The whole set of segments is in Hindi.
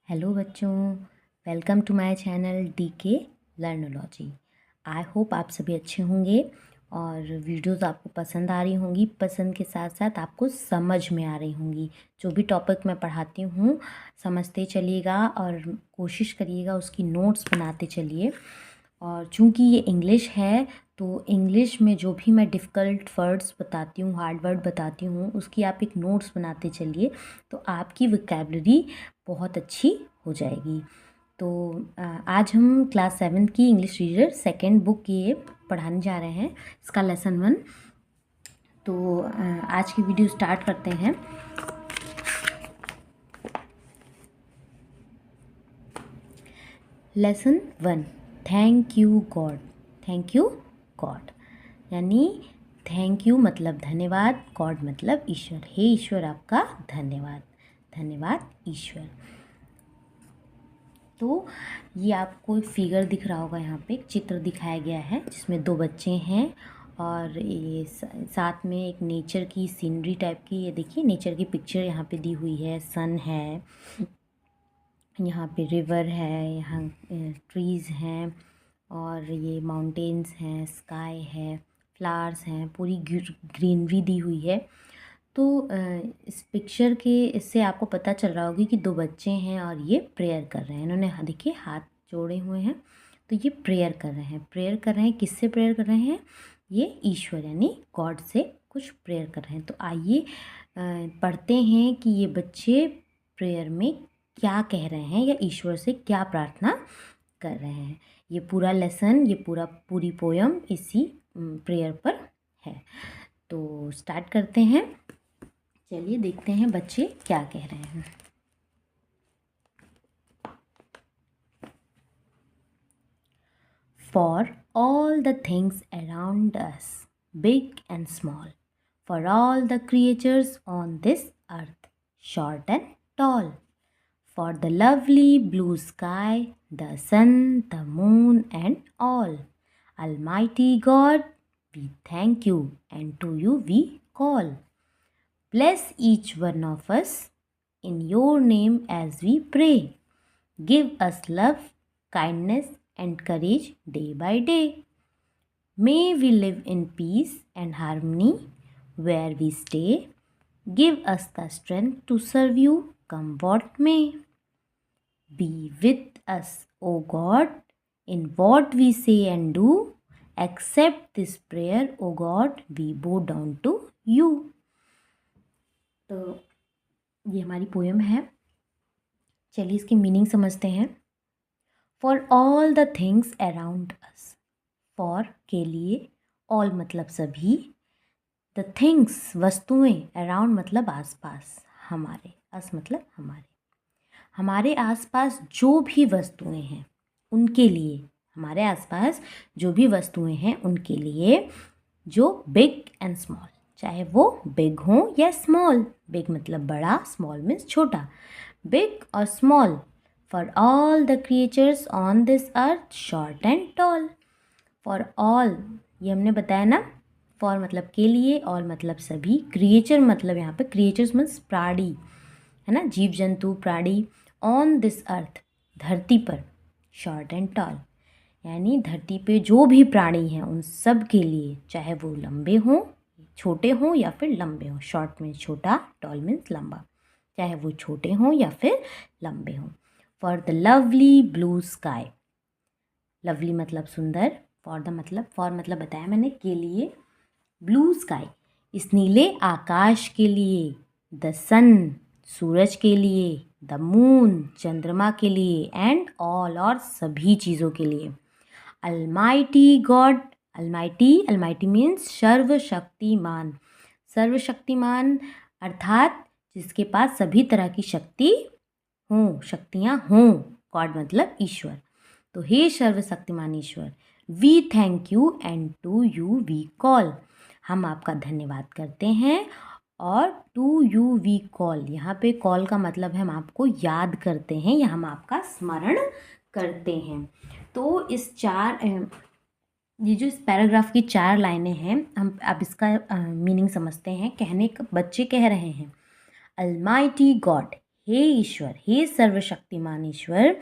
हेलो बच्चों, welcome to my channel DK Learnology. I hope आप सभी अच्छे होंगे और वीडियोस आपको पसंद आ रही होंगी। पसंद के साथ साथ आपको समझ में आ रही होंगी। जो भी टॉपिक मैं पढ़ाती हूँ समझते चलिएगा और कोशिश करिएगा उसकी नोट्स बनाते चलिए। और चूँकि ये इंग्लिश है तो इंग्लिश में जो भी मैं डिफ़िकल्ट वर्ड्स बताती हूँ, हार्ड वर्ड बताती हूँ, उसकी आप एक नोट्स बनाते चलिए तो आपकी वोकैबलरी बहुत अच्छी हो जाएगी। तो आज हम क्लास 7 की इंग्लिश रीडर सेकंड बुक ये पढ़ाने जा रहे हैं, इसका लेसन 1। तो आज की वीडियो स्टार्ट करते हैं। Lesson 1, thank you God. Thank you God यानी थैंक यू मतलब धन्यवाद, गॉड मतलब ईश्वर। हे ईश्वर आपका धन्यवाद, धन्यवाद ईश्वर। तो ये आपको एक फिगर दिख रहा होगा, यहाँ पे एक चित्र दिखाया गया है जिसमें दो बच्चे हैं और ये साथ में एक नेचर की सीनरी टाइप की, ये देखिए नेचर की पिक्चर यहाँ पे दी हुई है। सन है, यहाँ पे रिवर है, यहाँ ट्रीज़ हैं और ये माउंटेन्स हैं, स्काई है, फ्लावर्स हैं, पूरी ग्रीनरी दी हुई है। तो इस पिक्चर के इससे आपको पता चल रहा होगा कि दो बच्चे हैं और ये प्रेयर कर रहे हैं। इन्होंने देखिए हाथ जोड़े हुए हैं, तो ये प्रेयर कर रहे हैं। प्रेयर कर रहे हैं, किससे प्रेयर कर रहे हैं? ये ईश्वर यानी गॉड से कुछ प्रेयर कर रहे हैं। तो आइए पढ़ते हैं कि ये बच्चे प्रेयर में क्या कह रहे हैं या ईश्वर से क्या प्रार्थना कर रहे हैं। ये पूरा लेसन, ये पूरी पोयम इसी प्रेयर पर है। तो स्टार्ट करते हैं, चलिए देखते हैं बच्चे क्या कह रहे हैं। For all the things around us, big and small, for all the creatures on this earth, short and tall, for the lovely blue sky, the sun, the moon, and all, Almighty God, we thank you, and to you we call. Bless each one of us in your name as we pray. Give us love, kindness, and courage day by day. May we live in peace and harmony where we stay. Give us the strength to serve you, come what may. Be with us, O God, in what we say and do. Accept this prayer, O God, we bow down to you. तो ये हमारी पोएम है। चलिए इसकी मीनिंग समझते हैं। For all the things around us, for के लिए, ऑल मतलब सभी, द थिंग्स वस्तुएं, अराउंड मतलब आसपास, हमारे, अस मतलब हमारे आसपास जो भी वस्तुएं हैं उनके लिए, हमारे आसपास जो भी वस्तुएं हैं उनके लिए, जो बिग एंड स्मॉल, चाहे वो बिग हो या स्मॉल। बिग मतलब बड़ा, स्मॉल मीन्स छोटा। बिग और small, for all the creatures on this earth, short and toll. For all, ये हमने बताया ना, फॉर मतलब के लिए, ऑल मतलब सभी, क्रिएचर मतलब यहाँ पे क्रिएचर्स मीन्स प्राणी, है ना, जीव जंतु प्राणी। ऑन दिस अर्थ, धरती पर, शॉर्ट एंड टॉल यानी धरती पे जो भी प्राणी हैं उन सब के लिए, चाहे वो लंबे हों, छोटे हों या फिर लंबे हों। शॉर्ट मीन्स छोटा, टॉल मीन्स लंबा, चाहे वो छोटे हों या फिर लंबे हों। For the lovely blue sky, lovely मतलब सुंदर, फॉर मतलब बताया मैंने, के लिए, ब्लू स्काई इस नीले आकाश के लिए, द सन सूरज के लिए, द मून चंद्रमा के लिए, एंड ऑल और सभी चीज़ों के लिए। अल्माइटी गॉड, अल्माइटी मीन्स सर्वशक्तिमान, सर्वशक्तिमान अर्थात जिसके पास सभी तरह की शक्तियाँ हों। गॉड मतलब ईश्वर। तो हे सर्वशक्तिमान ईश्वर, we thank you and to you we call, हम आपका धन्यवाद करते हैं और टू यू वी कॉल, यहाँ पे कॉल का मतलब है हम आपको याद करते हैं या हम आपका स्मरण करते हैं। तो ये जो इस पैराग्राफ की 4 लाइनें हैं, हम अब इसका मीनिंग समझते हैं। बच्चे कह रहे हैं, अल्माइटी गॉड, हे ईश्वर, हे सर्वशक्तिमान ईश्वर,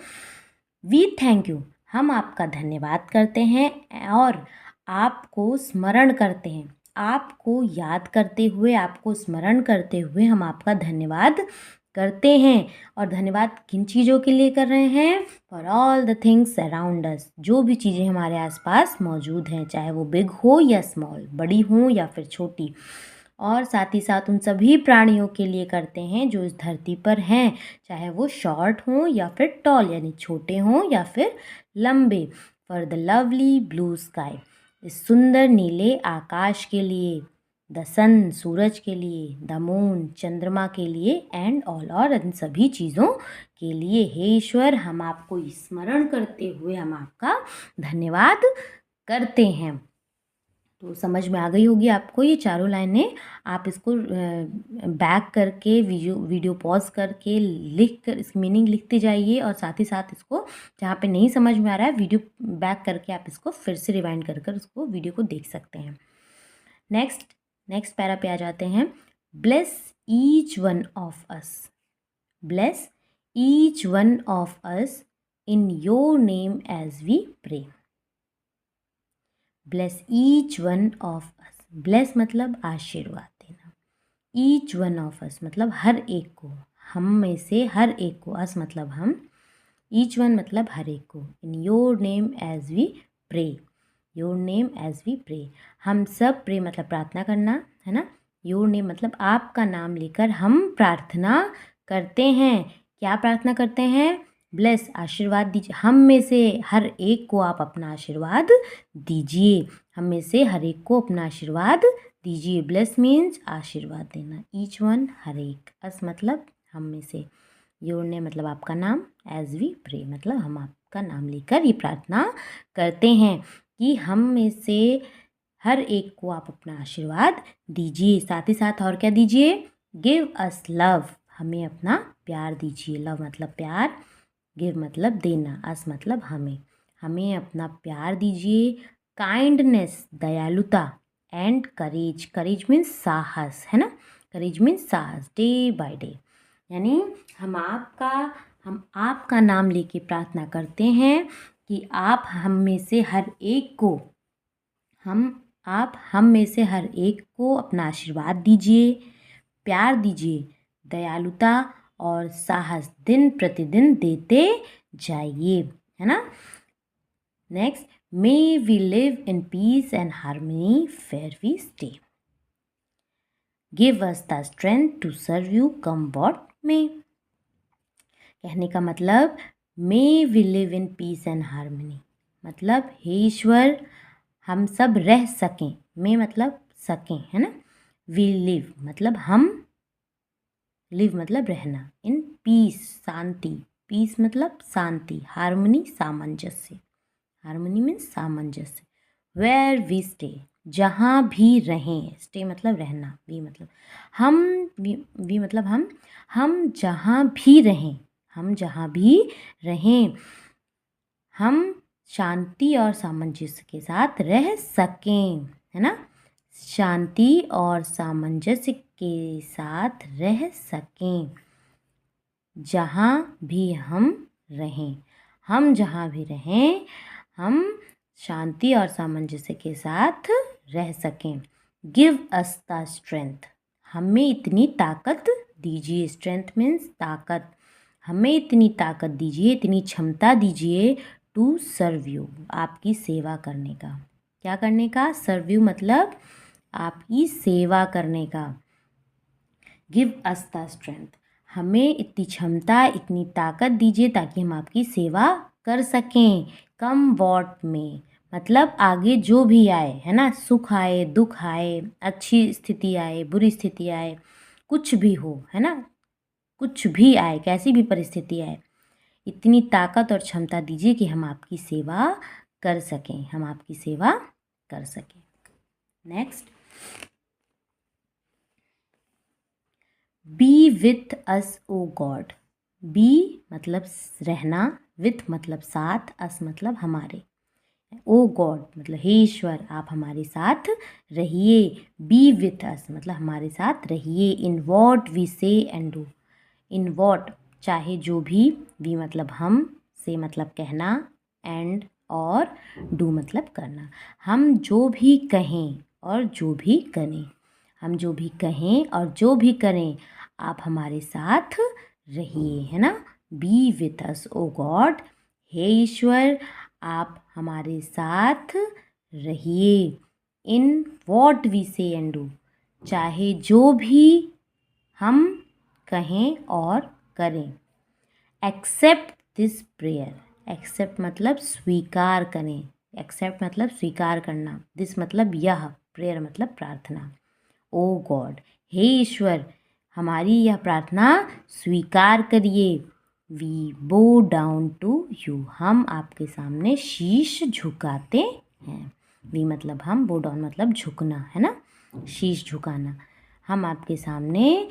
वी थैंक यू, हम आपका धन्यवाद करते हैं और आपको स्मरण करते हैं। आपको याद करते हुए, आपको स्मरण करते हुए हम आपका धन्यवाद करते हैं। और धन्यवाद किन चीज़ों के लिए कर रहे हैं? For all the things around अस, जो भी चीज़ें हमारे आसपास मौजूद हैं, चाहे वो बिग हो या स्मॉल, बड़ी हो या फिर छोटी। और साथ ही साथ उन सभी प्राणियों के लिए करते हैं जो इस धरती पर हैं, चाहे वो शॉर्ट हों या फिर टॉल, यानी छोटे हों या फिर लंबे। For the lovely blue sky, इस सुंदर नीले आकाश के लिए। द सन, सूरज के लिए। द मून, चंद्रमा के लिए। एंड ऑल, और इन सभी चीज़ों के लिए हे ईश्वर, हम आपको स्मरण करते हुए हम आपका धन्यवाद करते हैं। तो समझ में आ गई होगी आपको ये चारों लाइनें। आप इसको बैक करके वीडियो पॉज करके लिख कर इसकी मीनिंग लिखते जाइए, और साथ ही साथ इसको जहाँ पे नहीं समझ में आ रहा है, वीडियो बैक करके आप इसको फिर से रिवाइंड कर कर उसको वीडियो को देख सकते हैं। नेक्स्ट पैरा पे आ जाते हैं। Bless each one of us, bless each one of us in your name as we pray. Bless each one of us, bless मतलब आशीर्वाद देना, ईच वन ऑफ अस मतलब हर एक को, हम में से हर एक को, अस मतलब हम, ईच वन मतलब हर एक को। In your name as we pray, your name as we pray, हम सब, प्रे मतलब प्रार्थना करना है ना, योर नेम मतलब आपका नाम लेकर हम प्रार्थना करते हैं। क्या प्रार्थना करते हैं? ब्लेस, आशीर्वाद दीजिए, हम में से हर एक को आप अपना आशीर्वाद दीजिए, हम में से हर एक को अपना आशीर्वाद दीजिए। ब्लेस मीन्स आशीर्वाद देना, ईच वन हर एक, अस मतलब हम में से, योर नेम मतलब आपका नाम, एज वी प्रे मतलब हम आपका नाम लेकर ये प्रार्थना करते हैं कि हम में से हर एक को आप अपना आशीर्वाद दीजिए। साथ ही साथ और क्या दीजिए? गिव अस लव, हमें अपना प्यार दीजिए। लव मतलब प्यार, गिव मतलब देना, अस मतलब हमें, हमें अपना प्यार दीजिए। काइंडनेस दयालुता, एंड करेज, करेज मीन्स साहस है ना, करेज मीन्स साहस, डे बाय डे, यानी हम आपका नाम लेके प्रार्थना करते हैं कि आप हम में से हर एक को, आप हम में से हर एक को अपना आशीर्वाद दीजिए, प्यार दीजिए, दयालुता और साहस दिन प्रतिदिन देते जाइए, है ना। Next, may we live in peace and harmony where we stay. Give us the strength to serve you come what may. कहने का मतलब, may we live in peace and harmony मतलब हे ईश्वर, हम सब रह सकें, मे मतलब सकें है ना, वी लिव मतलब हम, लिव मतलब रहना, इन पीस शांति, पीस मतलब शांति, हार्मनी सामंजस्य, हार्मनी मीन्स सामंजस्य, वेयर वी स्टे जहाँ भी रहें, स्टे मतलब रहना, वी मतलब हम, वी मतलब हम जहाँ भी रहें, हम जहाँ भी रहें, हम शांति और सामंजस्य के साथ रह सकें, है ना, शांति और सामंजस्य के साथ रह सकें, जहाँ भी हम रहें, हम जहाँ भी रहें हम शांति और सामंजस्य के साथ रह सकें। गिव अस द स्ट्रेंथ, हमें इतनी ताकत दीजिए, स्ट्रेंथ मीन्स ताकत, हमें इतनी ताकत दीजिए, इतनी क्षमता दीजिए, टू सर्व यू आपकी सेवा करने का। क्या करने का? सर्व यू मतलब आपकी सेवा करने का। गिव अस द स्ट्रेंथ, हमें इतनी क्षमता, इतनी ताकत दीजिए ताकि हम आपकी सेवा कर सकें। कम वॉट में मतलब आगे जो भी आए, है ना, सुख आए, दुख आए, अच्छी स्थिति आए, बुरी स्थिति आए, कुछ भी हो, है ना, कुछ भी आए, कैसी भी परिस्थिति आए, इतनी ताकत और क्षमता दीजिए कि हम आपकी सेवा कर सकें, हम आपकी सेवा कर सकें। Next, be with us O God, be मतलब रहना, विथ मतलब साथ, अस मतलब हमारे, ओ गॉड मतलब हे ईश्वर आप हमारे साथ रहिए, बी विथ अस मतलब हमारे साथ रहिए, in what we say and do, in what चाहे जो भी, वी मतलब हम, से मतलब कहना, एंड और डू मतलब करना। हम जो भी कहें और जो भी करें, हम जो भी कहें और जो भी करें, आप हमारे साथ रहिए, है ना। Be with us O God, हे ईश्वर आप हमारे साथ रहिए। In what we say and do, चाहे जो भी हम कहें और करें। एक्सेप्ट दिस प्रेयर, एक्सेप्ट मतलब स्वीकार करें, एक्सेप्ट मतलब स्वीकार करना, दिस मतलब यह, प्रेयर मतलब प्रार्थना। ओ गॉड, हे ईश्वर हमारी यह प्रार्थना स्वीकार करिए। वी बो डाउन टू यू, हम आपके सामने शीश झुकाते हैं। वी मतलब हम, बो डाउन मतलब झुकना, है ना, शीश झुकाना। हम आपके सामने,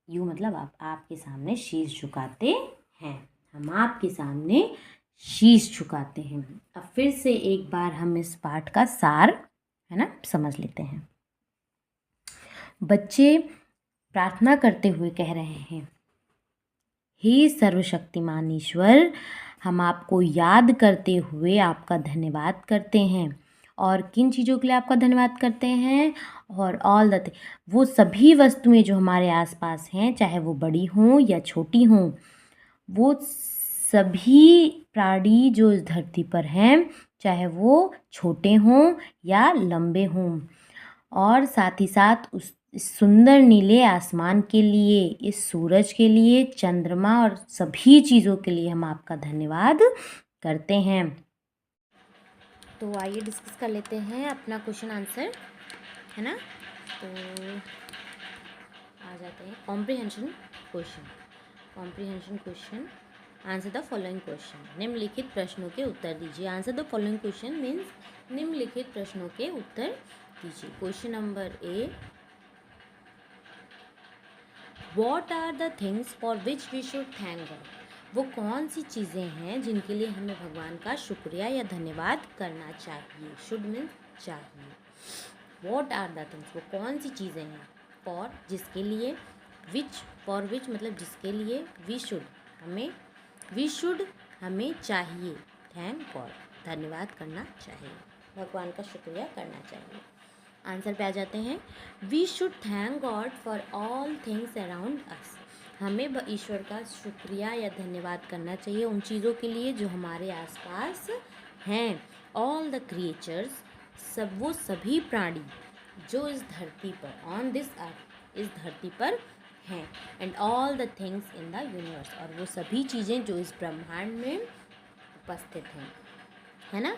यू मतलब आपके सामने शीश झुकाते हैं, हम आपके सामने शीश झुकाते हैं। अब फिर से एक बार हम इस पाठ का सार, है ना, समझ लेते हैं। बच्चे प्रार्थना करते हुए कह रहे हैं, हे सर्वशक्तिमान ईश्वर हम आपको याद करते हुए आपका धन्यवाद करते हैं। और किन चीज़ों के लिए आपका धन्यवाद करते हैं? और ऑल द वो सभी वस्तुएं जो हमारे आसपास हैं, चाहे वो बड़ी हों या छोटी हों, वो सभी प्राणी जो इस धरती पर हैं, चाहे वो छोटे हों या लंबे हों, और साथ ही साथ उस सुंदर नीले आसमान के लिए, इस सूरज के लिए, चंद्रमा और सभी चीज़ों के लिए हम आपका धन्यवाद करते हैं। तो आइए डिस्कस कर लेते हैं अपना क्वेश्चन आंसर, है ना। तो आ जाते हैं comprehension question. Comprehension question, answer the following question, निम्नलिखित प्रश्नों के उत्तर दीजिए। Answer the following question means निम्नलिखित प्रश्नों के उत्तर दीजिए। Question number A, what are the things for which we should thank God, वो कौन सी चीज़ें हैं जिनके लिए हमें भगवान का शुक्रिया या धन्यवाद करना चाहिए। शुड मीन्स चाहिए। वॉट आर द थिंग्स, वो कौन सी चीज़ें हैं, फॉर जिसके लिए, विच फॉर विच मतलब जिसके लिए, वी शुड हमें, वी शुड हमें चाहिए, थैंक गॉड धन्यवाद करना चाहिए, भगवान का शुक्रिया करना चाहिए। आंसर पे आ जाते हैं। We should thank God for all things around us, हमें ईश्वर का शुक्रिया या धन्यवाद करना चाहिए उन चीज़ों के लिए जो हमारे आसपास हैं। ऑल द क्रिएचर्स, सब वो सभी प्राणी जो इस धरती पर, ऑन दिस अर्थ इस धरती पर हैं, and all the things in the universe, और वो सभी चीज़ें जो इस ब्रह्मांड में उपस्थित हैं, है ना।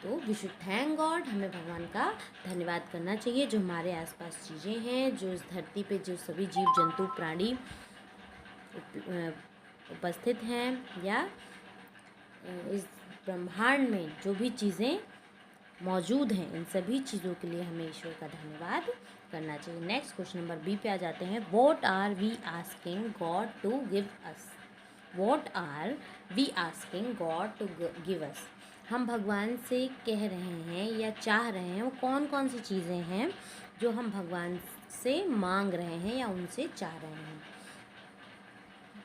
तो वी शुड थैंक गॉड, हमें भगवान का धन्यवाद करना चाहिए जो हमारे आसपास चीज़ें हैं, जो इस धरती पे जो सभी जीव जंतु प्राणी उपस्थित हैं, या इस ब्रह्मांड में जो भी चीज़ें मौजूद हैं, इन सभी चीज़ों के लिए हमें ईश्वर का धन्यवाद करना चाहिए। नेक्स्ट क्वेश्चन नंबर बी पे आ जाते हैं। What are we asking God to give us, what are we asking God to give us, हम भगवान से कह रहे हैं या चाह रहे हैं, वो कौन कौन सी चीज़ें हैं जो हम भगवान से मांग रहे हैं या उनसे चाह रहे हैं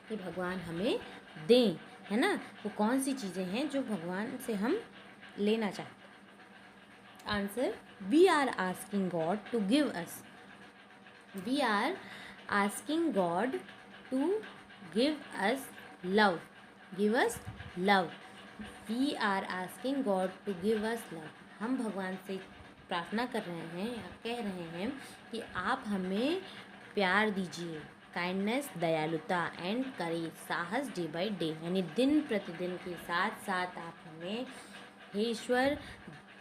कि भगवान हमें दें, है ना। वो कौन सी चीज़ें हैं जो भगवान से हम लेना चाहते हैं। Answer, we are asking God to give us, we are asking God to give us love, give us love, we are asking God to give us love, हम भगवान से प्रार्थना कर रहे हैं या कह रहे हैं कि आप हमें प्यार दीजिए, काइंडनेस दयालुता, एंड करेज साहस डे बाय डे, यानी दिन प्रतिदिन के साथ साथ आप हमें, हे ईश्वर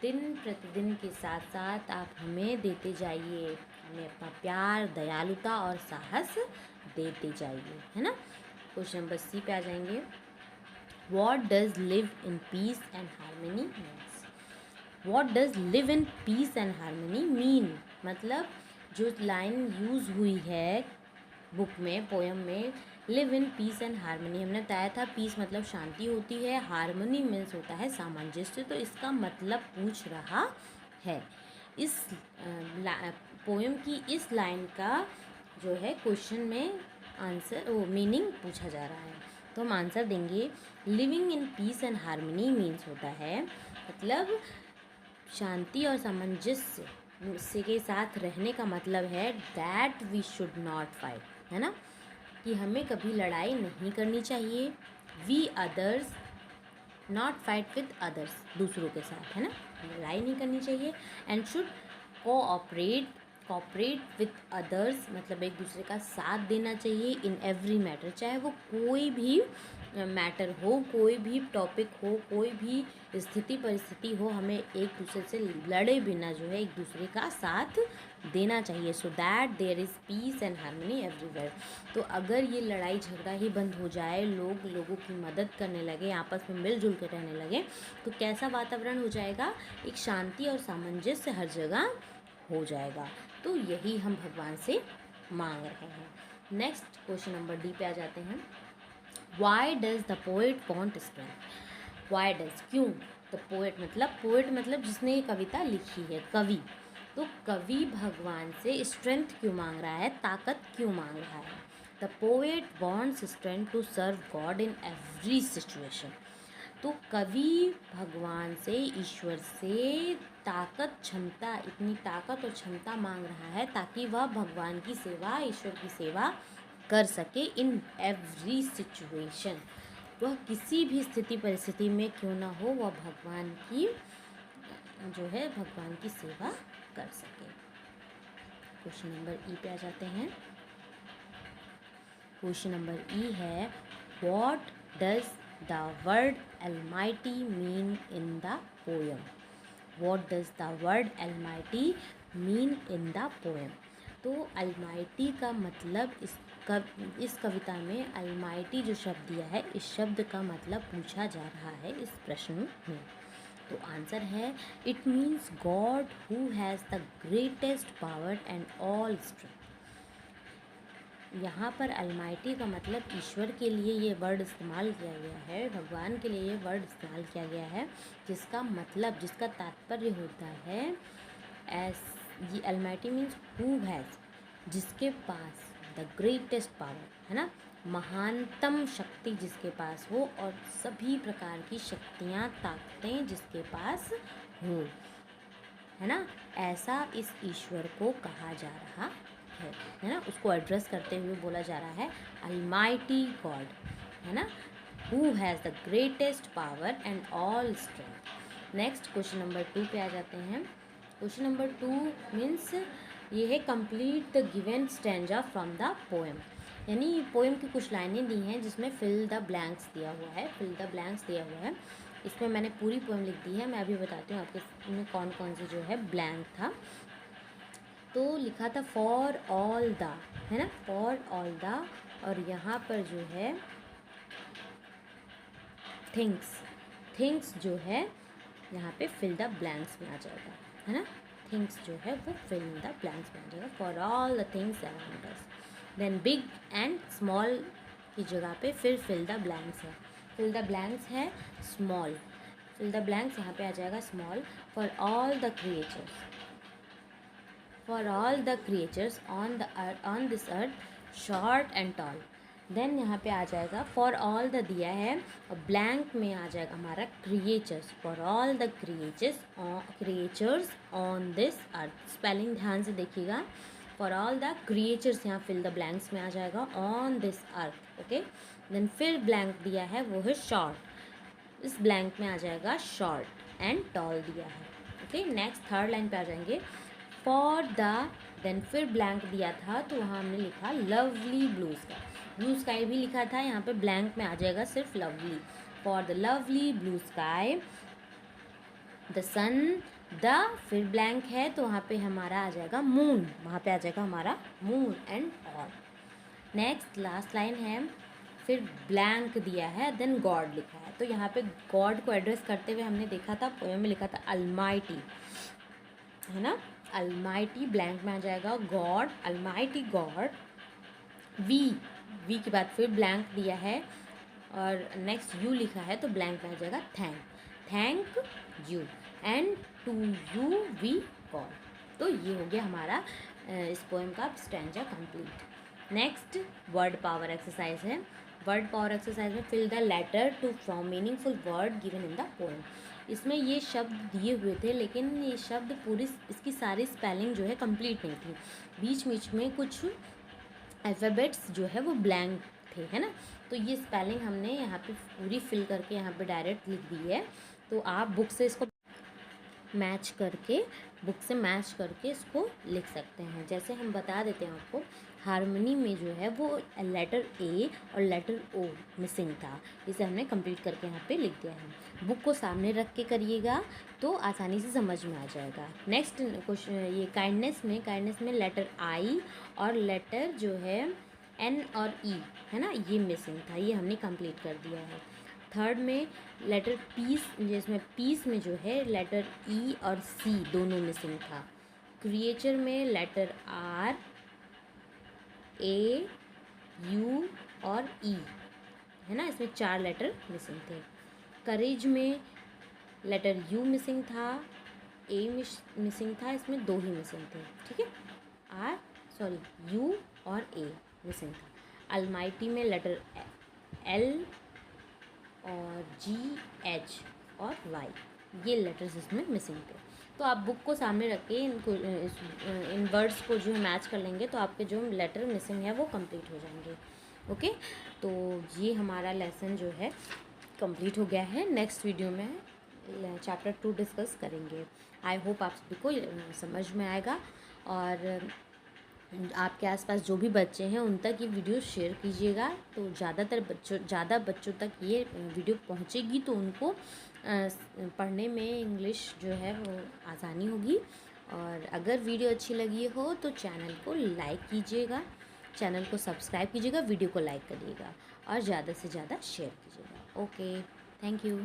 दिन प्रतिदिन के साथ साथ आप हमें देते जाइए, हमें अपना प्यार दयालुता और साहस देते जाइए, है ना। क्वेश्चन नंबर सी पे आ जाएंगे। What does live in peace and harmony means? What does live in peace and harmony mean? मतलब जो लाइन यूज़ हुई है बुक में, पोएम में, live in peace and harmony, हमने बताया था पीस मतलब शांति होती है, हारमोनी मीन्स होता है सामंजस्य। तो इसका मतलब पूछ रहा है, इस पोएम की इस लाइन का जो है क्वेश्चन में आंसर वो मीनिंग पूछा जा रहा है, तो हम आंसर देंगे living in peace and harmony means होता है मतलब शांति और सामंजस्य के साथ रहने का मतलब है that we should not fight, है ना, कि हमें कभी लड़ाई नहीं करनी चाहिए। We others not fight with others, दूसरों के साथ, है ना, लड़ाई नहीं करनी चाहिए। And should cooperate with others मतलब एक दूसरे का साथ देना चाहिए इन एवरी मैटर, चाहे वो कोई भी मैटर हो, कोई भी टॉपिक हो, कोई भी स्थिति परिस्थिति हो, हमें एक दूसरे से लड़े बिना जो है एक दूसरे का साथ देना चाहिए। So that there is peace and harmony everywhere. तो अगर ये लड़ाई झगड़ा ही बंद हो जाए, लोग लोगों की मदद करने लगे, आपस में मिलजुल कर रहने लगे, तो कैसा वातावरण हो जाएगा, एक शांति और सामंजस्य हर जगह हो जाएगा। तो यही हम भगवान से मांग रहे हैं। नेक्स्ट क्वेश्चन नंबर डी पे आ जाते हैं। Why does the poet want strength? Why does, क्यों, द पोएट मतलब जिसने ये कविता लिखी है, कवि, तो कवि भगवान से स्ट्रेंथ क्यों मांग रहा है, ताकत क्यों मांग रहा है? The poet wants strength to serve God in every situation. तो कवि भगवान से, ईश्वर से ताकत, क्षमता, इतनी ताकत और क्षमता मांग रहा है ताकि वह भगवान की सेवा, ईश्वर की सेवा कर सके इन एवरी सिचुएशन। वह किसी भी स्थिति परिस्थिति में क्यों ना हो, वह भगवान की जो है भगवान की सेवा कर सके। क्वेश्चन नंबर ई पे आ जाते हैं। क्वेश्चन नंबर ई है what does the word Almighty mean in the poem? What does the word Almighty mean in the poem? तो Almighty का मतलब इस कविता में Almighty जो शब्द दिया है, इस शब्द का मतलब पूछा जा रहा है इस प्रश्न में। तो आंसर है it means God who has the greatest power and all strength. यहाँ पर अलमाइटी का मतलब ईश्वर के लिए ये वर्ड इस्तेमाल किया गया है, भगवान के लिए ये वर्ड इस्तेमाल किया गया है, जिसका मतलब, जिसका तात्पर्य होता है ये अलमाइटी मीन्स हु हैज़, जिसके पास, द ग्रेटेस्ट पावर, है ना, महानतम शक्ति जिसके पास हो और सभी प्रकार की शक्तियाँ, ताकतें जिसके पास हों, है ना, ऐसा इस ईश्वर को कहा जा रहा है ना, उसको एड्रेस करते हुए बोला जा रहा है अलमाइटी गॉड, है ना, who has the greatest power and all strength. Next question number 2 पे आ जाते हैं। क्वेश्चन नंबर 2 मीन्स ये है complete the given stanza from the poem, यानी पोएम की कुछ लाइनें दी हैं जिसमें फिल द ब्लैंक्स दिया हुआ है, फिल द ब्लैंक्स दिया हुआ है। इसमें मैंने पूरी पोएम लिख दी है, मैं अभी बताती हूँ आपके में कौन कौन से जो है ब्लैंक था। तो लिखा था फॉर ऑल द, है ना, फॉर ऑल द, और यहाँ पर जो है थिंग्स जो है यहाँ पे फिल द ब्लैंक्स में आ जाएगा, है ना, थिंग्स जो है वो फिल इन द ब्लैंक्स में आ जाएगा, for all the things around us. Then big and small की जगह पे फिर फिल द ब्लैंक्स है, फिल द ब्लैंक्स है स्मॉल, फिल द ब्लैंक्स यहाँ पे आ जाएगा small, for all the creatures, for all the creatures on this earth short and tall. Then यहाँ पे आ जाएगा फॉर ऑल द दिया है और ब्लैंक में आ जाएगा हमारा creatures, for all the creatures on this earth. Spelling ध्यान से देखिएगा, फॉर ऑल द क्रिएचर्स यहाँ फिल द ब्लैंक्स में आ जाएगा on this earth, okay. Then फिर ब्लैंक दिया है वो है शॉर्ट, इस ब्लैंक में आ जाएगा शॉर्ट एंड टॉल दिया है, ओके। नेक्स्ट थर्ड लाइन पे आ जाएंगे फॉर द, देन फिर ब्लैंक दिया था तो वहाँ हमने लिखा lovely blue sky, blue sky भी लिखा था, यहाँ पे ब्लैंक में आ जाएगा सिर्फ lovely, for the lovely blue sky, the sun, the फिर ब्लैंक है तो वहाँ पे हमारा आ जाएगा मून, वहाँ पे आ जाएगा हमारा moon and all. Next last line है फिर ब्लैंक दिया है देन गॉड लिखा है, तो यहाँ पे गॉड को एड्रेस करते हुए हमने देखा था पोएम में लिखा था अलमाइटी, है ना, अलमाइटी ब्लैंक में आ जाएगा गॉड, अलमाइटी गॉड, वी के बाद फिर ब्लैंक दिया है और नेक्स्ट यू लिखा है तो ब्लैंक में आ जाएगा thank you and to you we call. तो ये हो गया हमारा इस पोएम का stanza complete. Next word power exercise है। वर्ड पावर एक्सरसाइज में fill the letter to form meaningful word given in the poem. इसमें ये शब्द दिए हुए थे, लेकिन ये शब्द पूरी इसकी सारी स्पेलिंग जो है कंप्लीट नहीं थी, बीच बीच में कुछ अल्फ़ाबेट्स जो है वो ब्लैंक थे, है ना। तो ये स्पेलिंग हमने यहाँ पे पूरी फिल करके यहाँ पे डायरेक्ट लिख दी है। तो आप बुक से इसको मैच करके इसको लिख सकते हैं। जैसे हम बता देते हैं आपको, हारमोनी में जो है वो लेटर ए और लेटर ओ मिसिंग था, इसे हमने कंप्लीट करके यहाँ पे लिख दिया है। बुक को सामने रख के करिएगा तो आसानी से समझ में आ जाएगा। नेक्स्ट क्वेश्चन, ये काइंडनेस में लेटर आई और लेटर जो है एन और ई है ना, ये मिसिंग था, ये हमने कंप्लीट कर दिया है। थर्ड में लेटर पीस, जिसमें पीस में जो है लेटर ई और सी दोनों मिसिंग था। क्रिएचर में लेटर आर, ए, यू और ई है ना, इसमें 4 लेटर मिसिंग थे। करेज में लेटर यू मिसिंग था, ए मिसिंग था, इसमें 2 ही मिसिंग थे, ठीक है। यू और ए मिसिंग था। अलमाइटी में लेटर एल और जी, एच और वाई, ये लेटर्स इसमें मिसिंग थे। तो आप बुक को सामने रख के इन वर्ड्स को जो है मैच कर लेंगे तो आपके जो लेटर मिसिंग है वो कंप्लीट हो जाएंगे। ओके, तो ये हमारा लेसन जो है कंप्लीट हो गया है। नेक्स्ट वीडियो में चैप्टर 2 डिस्कस करेंगे। आई होप आप सभी को समझ में आएगा, और आपके आसपास जो भी बच्चे हैं उन तक ये वीडियो शेयर कीजिएगा, तो ज़्यादा बच्चों तक ये वीडियो पहुंचेगी तो उनको पढ़ने में इंग्लिश जो है वो आसानी होगी। और अगर वीडियो अच्छी लगी हो तो चैनल को लाइक कीजिएगा, चैनल को सब्सक्राइब कीजिएगा, वीडियो को लाइक करिएगा और ज़्यादा से ज़्यादा शेयर कीजिएगा। Okay, thank you.